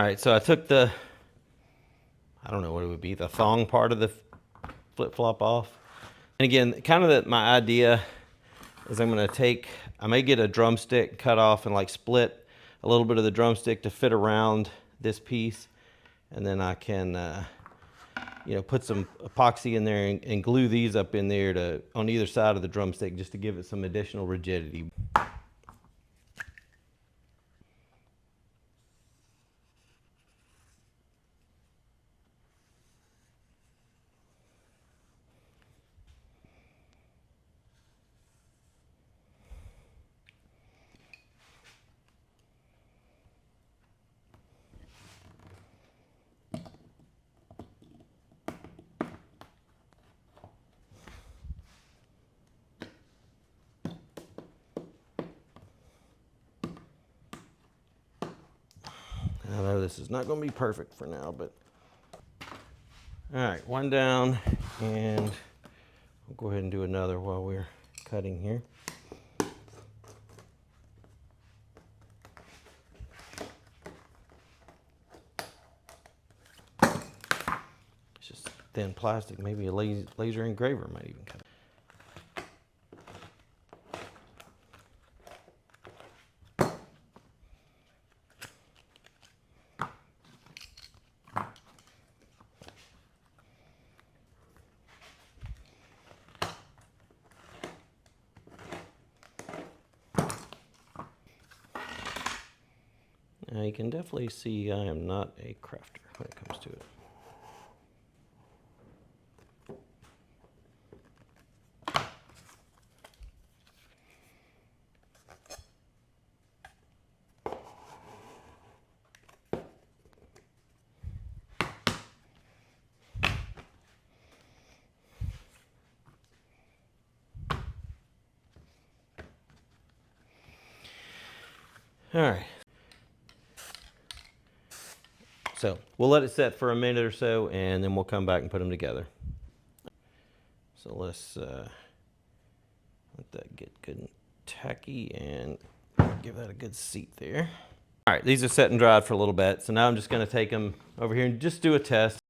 right, so I took the, I don't know what it would be, the thong part of the flip-flop off. And again, kind of my idea is I'm gonna take, I may get a drumstick, cut off and like split a little bit of the drumstick to fit around this piece. And then I can, you know, put some epoxy in there and glue these up in there to, on either side of the drumstick, just to give it some additional rigidity. I know this is not going to be perfect for now, but all right, one down, and we'll go ahead and do another while we're cutting here. It's just thin plastic, maybe a laser engraver might even cut it. Now you can definitely see I am not a crafter when it comes to it. All right. So we'll let it set for a minute or so, and then we'll come back and put them together. So let's let that get good and tacky and give that a good seat there. All right, these are set and dried for a little bit. So now I'm just going to take them over here and just do a test.